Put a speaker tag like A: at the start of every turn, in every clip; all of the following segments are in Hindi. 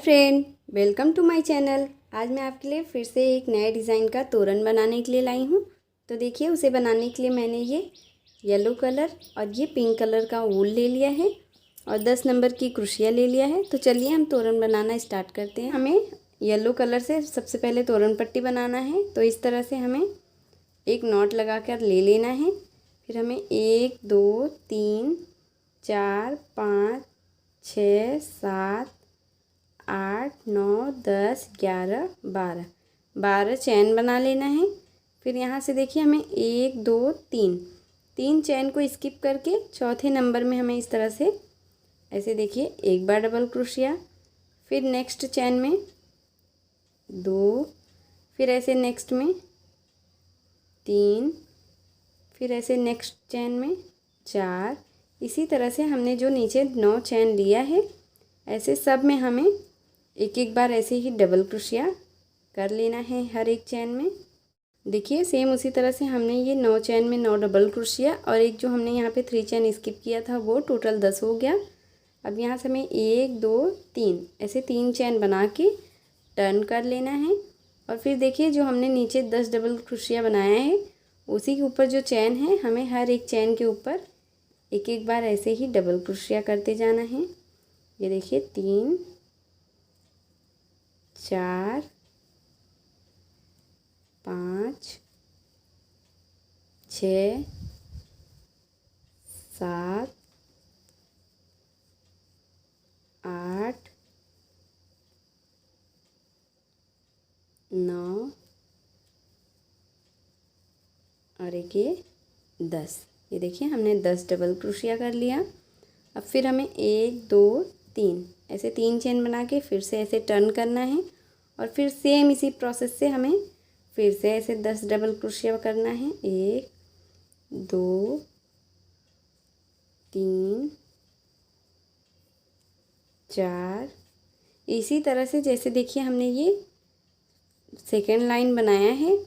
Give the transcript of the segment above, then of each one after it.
A: Friend, welcome to my channel. आज मैं आपके लिए फिर से एक नए डिज़ाइन का तोरण बनाने के लिए लाई हूँ। तो देखिए, उसे बनाने के लिए मैंने ये येलो कलर और ये पिंक कलर का वूल ले लिया है और 10 नंबर की क्रोशिया ले लिया है। तो चलिए हम तोरण बनाना स्टार्ट करते हैं। हमें येलो कलर से सबसे पहले तोरण पट्टी बनाना है। तो इस तरह से हमें एक नॉट लगा कर ले लेना है। फिर हमें 1 2 3 4 5 6 7 8 9 10 11 12 चैन बना लेना है। फिर यहाँ से देखिए हमें 1 2 3 चैन को स्किप करके चौथे नंबर में हमें इस तरह से ऐसे देखिए एक बार डबल क्रोशिया, फिर नेक्स्ट चैन में 2, फिर ऐसे नेक्स्ट में 3, फिर ऐसे नेक्स्ट चैन में 4। इसी तरह से हमने जो नीचे 9 चैन लिया है ऐसे सब में हमें एक एक बार ऐसे ही डबल क्रोशिया कर लेना है हर एक चैन में। देखिए सेम उसी तरह से हमने ये 9 चैन में 9 डबल क्रोशिया और एक जो हमने यहाँ पे 3 चैन स्किप किया था वो टोटल 10 हो गया। अब यहाँ से हमें 1 2 3 ऐसे 3 चैन बना के टर्न कर लेना है। और फिर देखिए जो हमने नीचे 10 डबल क्रोशिया बनाया है उसी के ऊपर जो चैन है हमें हर एक चैन के ऊपर एक एक बार ऐसे ही डबल क्रोशिया करते जाना है। ये देखिए 3 4 5 6 7 8 9 और एक ये 10। ये देखिए हमने 10 डबल क्रोशिया कर लिया। अब फिर हमें 1 2 3 ऐसे 3 चेन बना के फिर से ऐसे टर्न करना है और फिर सेम इसी प्रोसेस से हमें फिर से ऐसे 10 डबल क्रोशिया करना है। 1 2 3 4। इसी तरह से जैसे देखिए हमने ये सेकेंड लाइन बनाया है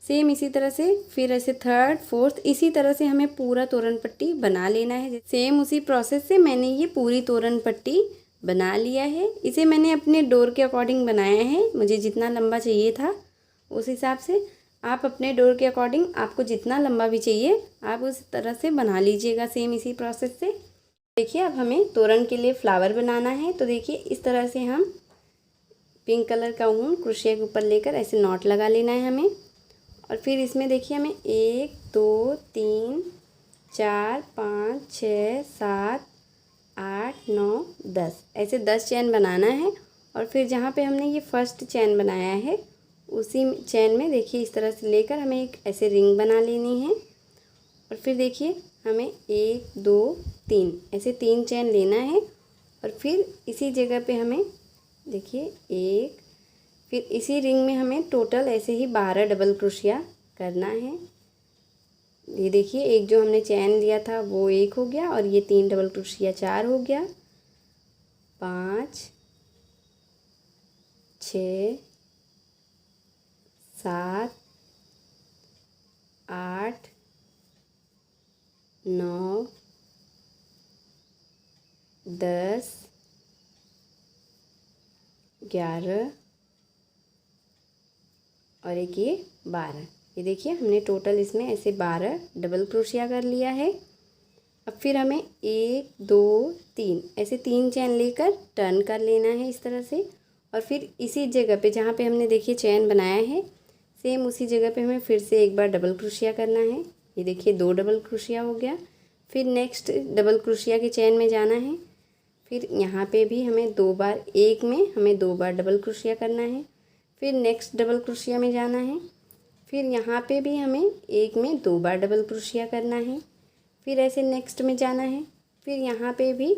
A: सेम इसी तरह से फिर ऐसे थर्ड फोर्थ इसी तरह से हमें पूरा तोरण पट्टी बना लेना है। सेम उसी प्रोसेस से मैंने ये पूरी तोरण पट्टी बना लिया है। इसे मैंने अपने डोर के अकॉर्डिंग बनाया है, मुझे जितना लंबा चाहिए था उस हिसाब से। आप अपने डोर के अकॉर्डिंग आपको जितना लंबा भी चाहिए आप उस तरह से बना लीजिएगा सेम इसी प्रोसेस से। देखिए अब हमें तोरण के लिए फ्लावर बनाना है। तो देखिए इस तरह से हम पिंक कलर का ऊन क्रोशिया के ऊपर लेकर ऐसे नॉट लगा लेना है हमें। और फिर इसमें देखिए हमें 1 2 3 4 5 6 7 8 9 10 ऐसे 10 चैन बनाना है। और फिर जहाँ पे हमने ये फर्स्ट चैन बनाया है उसी चैन में देखिए इस तरह से लेकर हमें एक ऐसे रिंग बना लेनी है। और फिर देखिए हमें 1 2 3 ऐसे 3 चैन लेना है और फिर इसी जगह पे हमें देखिए एक, फिर इसी रिंग में हमें टोटल ऐसे ही 12 डबल क्रोशिया करना है। ये देखिए एक जो हमने चैन लिया था वो 1 हो गया और ये 3 डबल क्रोशिया 4 हो गया। 5 6 7 8 9 10 11 और एक ये 12। ये देखिए हमने टोटल इसमें ऐसे 12 डबल क्रोशिया कर लिया है। अब फिर हमें 1 2 3 ऐसे 3 चैन लेकर टर्न कर लेना है इस तरह से। और फिर इसी जगह पे जहाँ पे हमने देखिए चैन बनाया है सेम उसी जगह पे हमें फिर से एक बार डबल क्रोशिया करना है। ये देखिए 2 डबल क्रोशिया हो गया। फिर नेक्स्ट डबल क्रोशिया के चैन में जाना है। फिर यहाँ पे भी हमें 2 बार, एक में हमें 2 बार डबल क्रोशिया करना है। फिर नेक्स्ट डबल क्रोशिया में जाना है। फिर यहाँ पे भी हमें एक में 2 बार डबल क्रोशिया करना है। फिर ऐसे नेक्स्ट में जाना है। फिर यहाँ पे भी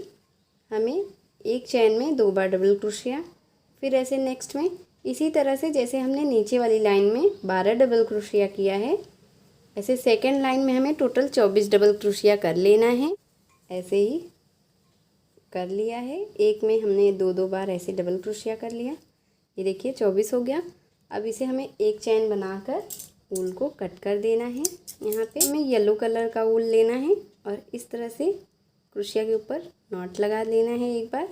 A: हमें एक चैन में 2 बार डबल क्रोशिया। फिर ऐसे नेक्स्ट में इसी तरह से जैसे हमने नीचे वाली लाइन में 12 डबल क्रोशिया किया है ऐसे सेकेंड लाइन में हमें टोटल 24 डबल क्रोशिया कर लेना है। ऐसे ही कर लिया है। एक में हमने 2 बार ऐसे डबल क्रोशिया कर लिया। ये देखिए 24 हो गया। अब इसे हमें एक चैन बनाकर ऊल को कट कर देना है। यहाँ पे हमें येलो कलर का ऊल लेना है और इस तरह से क्रोशिया के ऊपर नॉट लगा लेना है एक बार।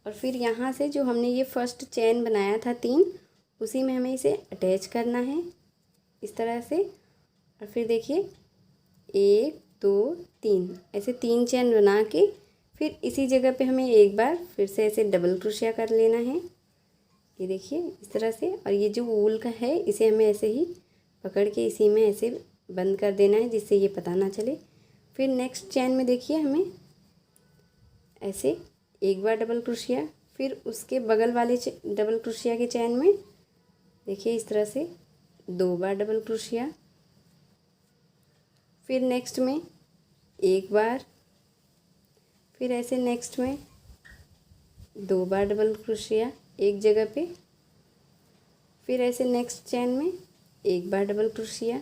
A: और फिर यहाँ से जो हमने ये फर्स्ट चेन बनाया था 3, उसी में हमें इसे अटैच करना है इस तरह से। और फिर देखिए 1 2 3 ऐसे 3 चेन बना के फिर इसी जगह पे हमें एक बार फिर से ऐसे डबल क्रोशिया कर लेना है। ये देखिए इस तरह से। और ये जो वूल का है इसे हमें ऐसे ही पकड़ के इसी में ऐसे बंद कर देना है, जिससे ये पता ना चले। फिर नेक्स्ट चेन में देखिए हमें ऐसे एक बार डबल क्रोशिया, फिर उसके बगल वाले डबल क्रोशिया के चेन में देखिए इस तरह से 2 बार डबल क्रोशिया, फिर नेक्स्ट में एक बार, फिर ऐसे नेक्स्ट में 2 बार डबल क्रोशिया एक जगह पे, फिर ऐसे नेक्स्ट चेन में एक बार डबल क्रोशिया,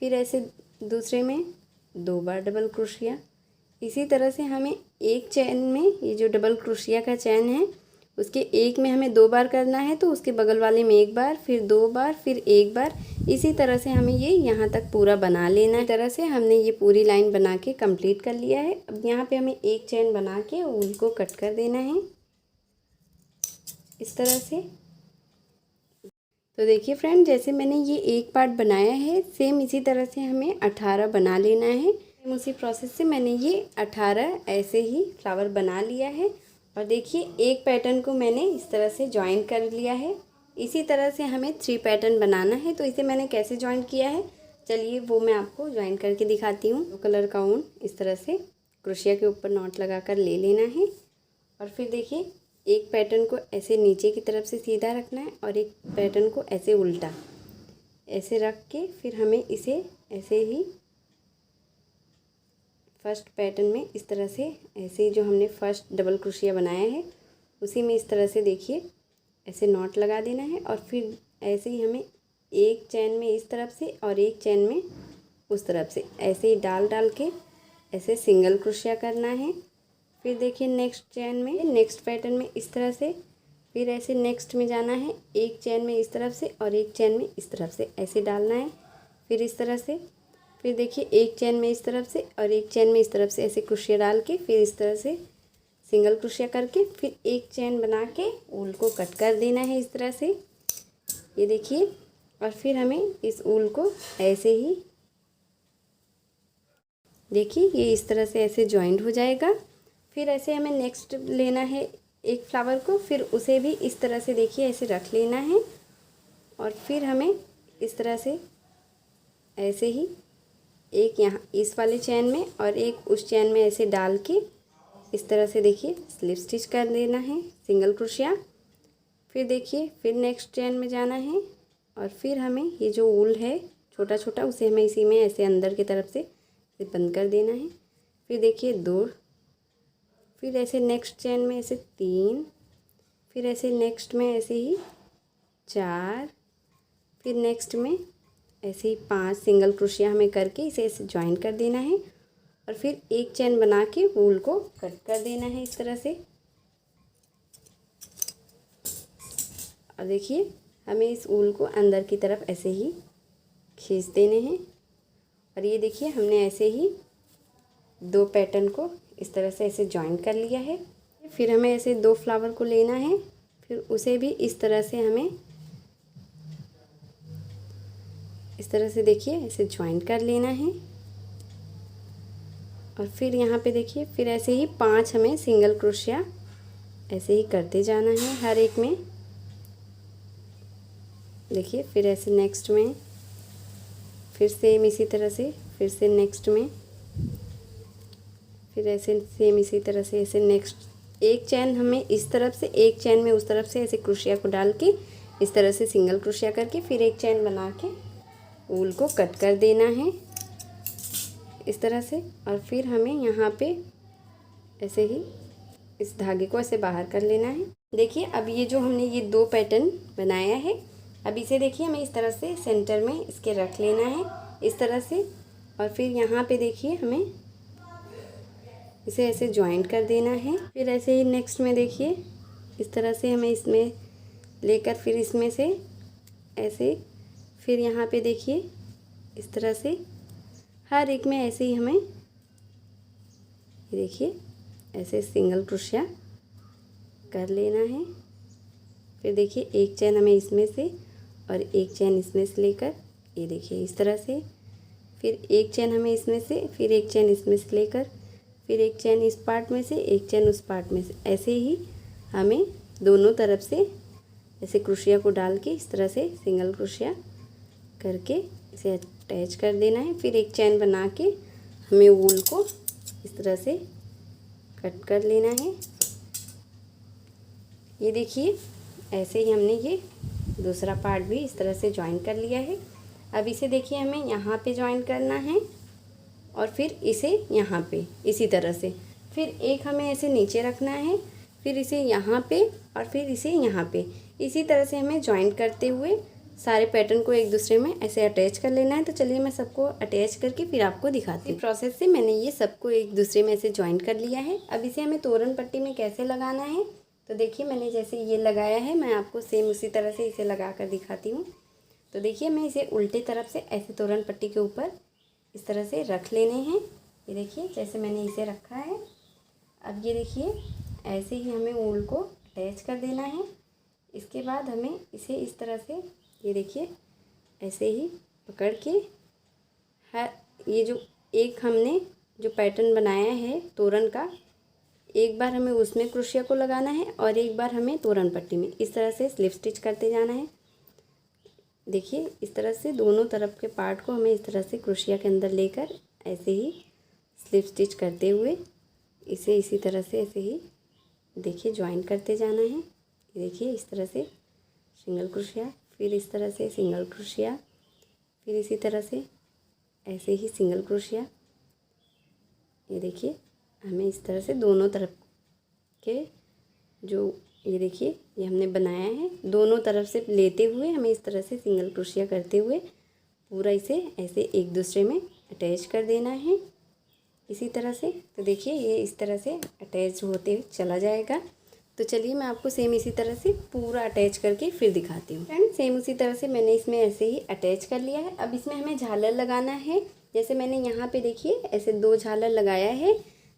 A: फिर ऐसे दूसरे में 2 बार डबल क्रोशिया। इसी तरह से हमें एक चेन में ये जो डबल क्रोशिया का चेन है उसके एक में हमें 2 बार करना है, तो उसके बगल वाले में एक बार, फिर 2 बार, फिर एक बार। इसी तरह से हमें ये यहाँ तक पूरा बना लेना है। इस तरह से हमने ये पूरी लाइन बना के कंप्लीट कर लिया है। अब यहाँ पे हमें एक चेन बना के ऊन को कट कर देना है इस तरह से। तो देखिए फ्रेंड, जैसे मैंने ये एक पार्ट बनाया है, सेम इसी तरह से हमें 18 बना लेना है। उसी प्रोसेस से मैंने ये 18 ऐसे ही फ्लावर बना लिया है। और देखिए एक पैटर्न को मैंने इस तरह से जॉइन कर लिया है। इसी तरह से हमें 3 पैटर्न बनाना है। तो इसे मैंने कैसे जॉइन किया है, चलिए वो मैं आपको जॉइन करके दिखाती हूँ। ब्लू कलर का ऊन इस तरह से क्रोशिया के ऊपर नॉट लगा कर ले लेना है। और फिर देखिए एक पैटर्न को ऐसे नीचे की तरफ से सीधा रखना है और एक पैटर्न को ऐसे उल्टा ऐसे रख के फिर हमें इसे ऐसे ही फर्स्ट पैटर्न में इस तरह से ऐसे ही जो हमने फर्स्ट डबल क्रोशिया बनाया है उसी में इस तरह से देखिए ऐसे नॉट लगा देना है। और फिर ऐसे ही हमें एक चैन में इस तरफ से और एक चैन में उस तरफ से ऐसे ही डाल डाल के ऐसे सिंगल क्रोशिया करना है। फिर देखिए नेक्स्ट चैन में नेक्स्ट पैटर्न में इस तरह से, फिर ऐसे नेक्स्ट में जाना है, एक चैन में इस तरफ से और एक चैन में इस तरफ से ऐसे डालना है। फिर इस तरह से, फिर देखिए एक चैन में इस तरफ से और एक चैन में इस तरफ से ऐसे क्रोशिया डाल के फिर इस तरह से सिंगल क्रोशिया करके फिर एक चैन बना के ऊल को कट कर देना है इस तरह से। ये देखिए। और फिर हमें इस ऊल को ऐसे ही देखिए ये इस तरह से ऐसे जॉइंट हो जाएगा। फिर ऐसे हमें नेक्स्ट लेना है एक फ्लावर को, फिर उसे भी इस तरह से देखिए ऐसे रख लेना है। और फिर हमें इस तरह से ऐसे ही एक यहाँ इस वाले चैन में और एक उस चैन में ऐसे डाल के इस तरह से देखिए स्लिप स्टिच कर देना है सिंगल क्रोशिया। फिर देखिए फिर नेक्स्ट चैन में जाना है और फिर हमें ये जो ऊल है छोटा छोटा उसे हमें इसी में ऐसे अंदर की तरफ से बंद कर देना है। फिर देखिए 2, फिर ऐसे नेक्स्ट चैन में ऐसे 3, फिर ऐसे नेक्स्ट में ऐसे ही 4, फिर नेक्स्ट में ऐसे ही 5 सिंगल क्रोशिया हमें करके इसे ऐसे ज्वाइन कर देना है। और फिर एक चैन बना के ऊल को कट कर देना है इस तरह से। और देखिए हमें इस ऊल को अंदर की तरफ ऐसे ही खींच देने हैं। और ये देखिए हमने ऐसे ही 2 पैटर्न को इस तरह से ऐसे जॉइन कर लिया है। फिर हमें ऐसे 2 फ्लावर को लेना है, फिर उसे भी इस तरह से हमें इस तरह से देखिए ऐसे जॉइन कर लेना है। और फिर यहाँ पे देखिए फिर ऐसे ही 5 हमें सिंगल क्रोशिया ऐसे ही करते जाना है हर एक में। देखिए फिर ऐसे नेक्स्ट में फिर सेम इसी तरह से, फिर से नेक्स्ट में, फिर ऐसे सेम इसी तरह से ऐसे नेक्स्ट एक चैन हमें इस तरफ से एक चैन में उस तरफ से ऐसे क्रोशिया को डाल के इस तरह से सिंगल क्रोशिया करके फिर एक चैन बना के ऊल को कट कर देना है इस तरह से। और फिर हमें यहाँ पे ऐसे ही इस धागे को ऐसे बाहर कर लेना है। देखिए अब ये जो हमने ये 2 पैटर्न बनाया है, अब इसे देखिए हमें इस तरह से सेंटर में इसके रख लेना है इस तरह से। और फिर यहाँ पे देखिए हमें इसे ऐसे जॉइंट कर देना है। फिर ऐसे ही नेक्स्ट में देखिए इस तरह से हमें इसमें लेकर फिर इसमें से ऐसे, फिर यहाँ पे देखिए इस तरह से हर एक में ऐसे ही हमें ये देखिए ऐसे सिंगल क्रोशिया कर लेना है। फिर देखिए एक चैन हमें इसमें से और एक चैन इसमें से लेकर, ये देखिए इस तरह से, फिर एक चैन हमें इसमें से, फिर एक चैन इसमें से लेकर, फिर एक चैन इस पार्ट में से, एक चैन उस पार्ट में से, ऐसे ही हमें दोनों तरफ से ऐसे क्रोशिया को डाल के इस तरह से सिंगल क्रोशिया करके इसे अटैच कर देना है। फिर एक चैन बना के हमें वूल को इस तरह से कट कर लेना है। ये देखिए ऐसे ही हमने ये दूसरा पार्ट भी इस तरह से जॉइन कर लिया है। अब इसे देखिए हमें यहाँ पे जॉइन करना है और फिर इसे यहाँ पे इसी तरह से, फिर एक हमें ऐसे नीचे रखना है, फिर इसे यहाँ पे और फिर इसे यहाँ पे, इसी तरह से हमें जॉइन करते हुए सारे पैटर्न को एक दूसरे में ऐसे अटैच कर लेना है। तो चलिए मैं सबको अटैच करके फिर आपको दिखाती हूँ। प्रोसेस से मैंने ये सबको एक दूसरे में ऐसे जॉइन कर लिया है। अब इसे हमें तोरण पट्टी में कैसे लगाना है, तो देखिए मैंने जैसे ये लगाया है, मैं आपको सेम उसी तरह से इसे लगा कर दिखाती हूँ। तो देखिए मैं इसे उल्टे तरफ से ऐसे तोरण पट्टी के ऊपर इस तरह से रख लेने हैं। ये देखिए जैसे मैंने इसे रखा है। अब ये देखिए ऐसे ही हमें ऊल को अटैच कर देना है। इसके बाद हमें इसे इस तरह से, ये देखिए ऐसे ही पकड़ के ये जो एक हमने जो पैटर्न बनाया है तोरण का, एक बार हमें उसमें क्रोशिया को लगाना है और एक बार हमें तोरण पट्टी में इस तरह से स्लिप स्टिच करते जाना है। देखिए इस तरह से दोनों तरफ के पार्ट को हमें इस तरह से क्रोशिया के अंदर लेकर ऐसे ही स्लिप स्टिच करते हुए इसे इसी तरह से ऐसे ही देखिए ज्वाइन करते जाना है। ये देखिए इस तरह से सिंगल क्रोशिया, फिर इस तरह से सिंगल क्रोशिया, फिर इसी तरह से ऐसे ही सिंगल क्रोशिया। ये देखिए हमें इस तरह से दोनों तरफ के जो, ये देखिए ये हमने बनाया है, दोनों तरफ से लेते हुए हमें इस तरह से सिंगल क्रोशिया करते हुए पूरा इसे ऐसे एक दूसरे में अटैच कर देना है इसी तरह से। तो देखिए ये इस तरह से अटैच होते चला जाएगा। तो चलिए मैं आपको सेम इसी तरह से पूरा अटैच करके फिर दिखाती हूँ। फ्रेंड सेम उसी तरह से मैंने इसमें ऐसे ही अटैच कर लिया है। अब इसमें हमें झालर लगाना है। जैसे मैंने यहाँ पे देखिए ऐसे 2 झालर लगाया है,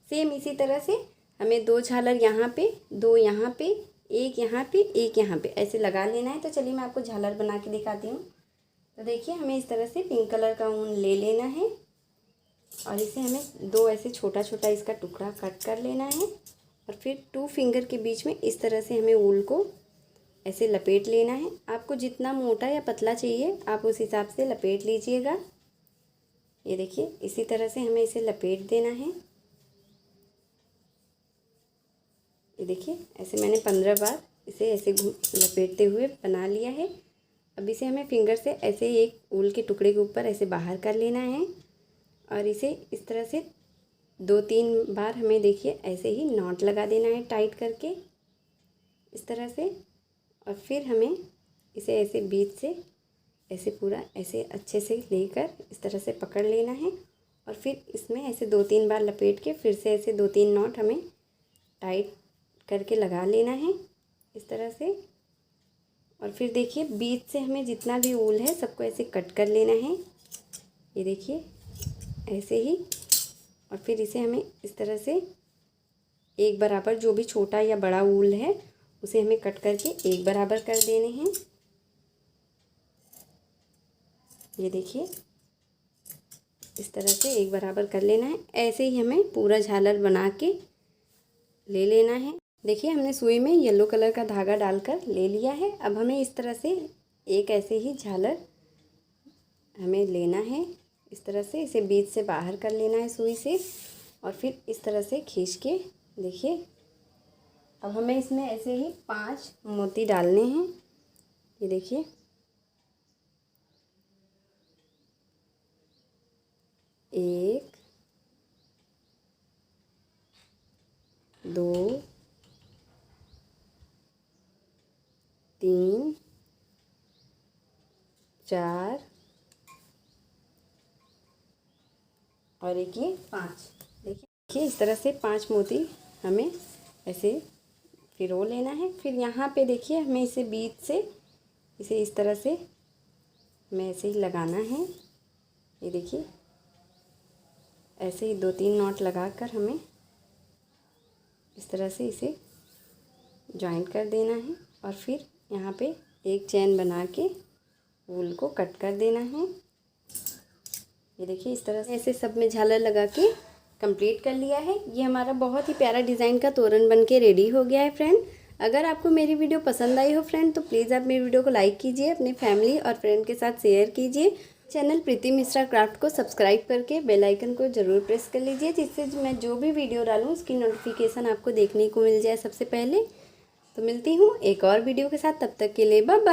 A: सेम इसी तरह से हमें 2 झालर यहाँ पे, 2 यहाँ पे, एक यहाँ पे, एक यहाँ पे ऐसे लगा लेना है। तो चलिए मैं आपको झालर बना के दिखाती हूँ। तो देखिए हमें इस तरह से पिंक कलर का ऊन ले लेना है और इसे हमें 2 ऐसे छोटा छोटा इसका टुकड़ा कट कर लेना है और फिर 2 फिंगर के बीच में इस तरह से हमें ऊल को ऐसे लपेट लेना है। आपको जितना मोटा या पतला चाहिए आप उस हिसाब से लपेट लीजिएगा। ये देखिए इसी तरह से हमें इसे लपेट देना है। ये देखिए ऐसे मैंने 15 बार इसे ऐसे लपेटते हुए बना लिया है। अब इसे हमें फिंगर से ऐसे एक ऊल के टुकड़े के ऊपर ऐसे बाहर कर लेना है और इसे इस तरह से 2-3 बार हमें देखिए ऐसे ही नॉट लगा देना है टाइट करके इस तरह से। और फिर हमें इसे ऐसे बीच से ऐसे पूरा ऐसे अच्छे से लेकर इस तरह से पकड़ लेना है और फिर इसमें ऐसे 2-3 बार लपेट के फिर से ऐसे 2-3 नॉट हमें टाइट करके लगा लेना है इस तरह से। और फिर देखिए बीच से हमें जितना भी ऊल है सबको ऐसे कट कर लेना है। ये देखिए ऐसे ही, और फिर इसे हमें इस तरह से एक बराबर जो भी छोटा या बड़ा ऊल है उसे हमें कट करके एक बराबर कर देने हैं। ये देखिए इस तरह से एक बराबर कर लेना है। ऐसे ही हमें पूरा झालर बना के ले लेना है। देखिए हमने सुई में येलो कलर का धागा डालकर ले लिया है। अब हमें इस तरह से एक ऐसे ही झालर हमें लेना है इस तरह से, इसे बीच से बाहर कर लेना है सुई से और फिर इस तरह से खींच के देखिए अब हमें इसमें ऐसे ही 5 मोती डालने हैं। ये देखिए 1 2 3 4 और एक ये 5। देखिए इस तरह से 5 मोती हमें ऐसे फिरो लेना है। फिर यहाँ पे देखिए हमें इसे बीच से इसे इस तरह से हमें ऐसे ही लगाना है। ये देखिए ऐसे ही 2-3 नॉट लगाकर हमें इस तरह से इसे जॉइंट कर देना है और फिर यहाँ पे एक चैन बना के वूल को कट कर देना है। ये देखिए इस तरह से ऐसे सब में झालर लगा के कंप्लीट कर लिया है। ये हमारा बहुत ही प्यारा डिज़ाइन का तोरण बन के रेडी हो गया है फ्रेंड। अगर आपको मेरी वीडियो पसंद आई हो फ्रेंड तो प्लीज़ आप मेरी वीडियो को लाइक कीजिए, अपने फैमिली और फ्रेंड के साथ शेयर कीजिए। चैनल प्रीति मिश्रा क्राफ्ट को सब्सक्राइब करके बेल आइकन को ज़रूर प्रेस कर लीजिए, जिससे मैं जो भी वीडियो डालूँ उसकी नोटिफिकेशन आपको देखने को मिल जाए सबसे पहले। तो मिलती हूँ एक और वीडियो के साथ, तब तक के लिए बाय बाय।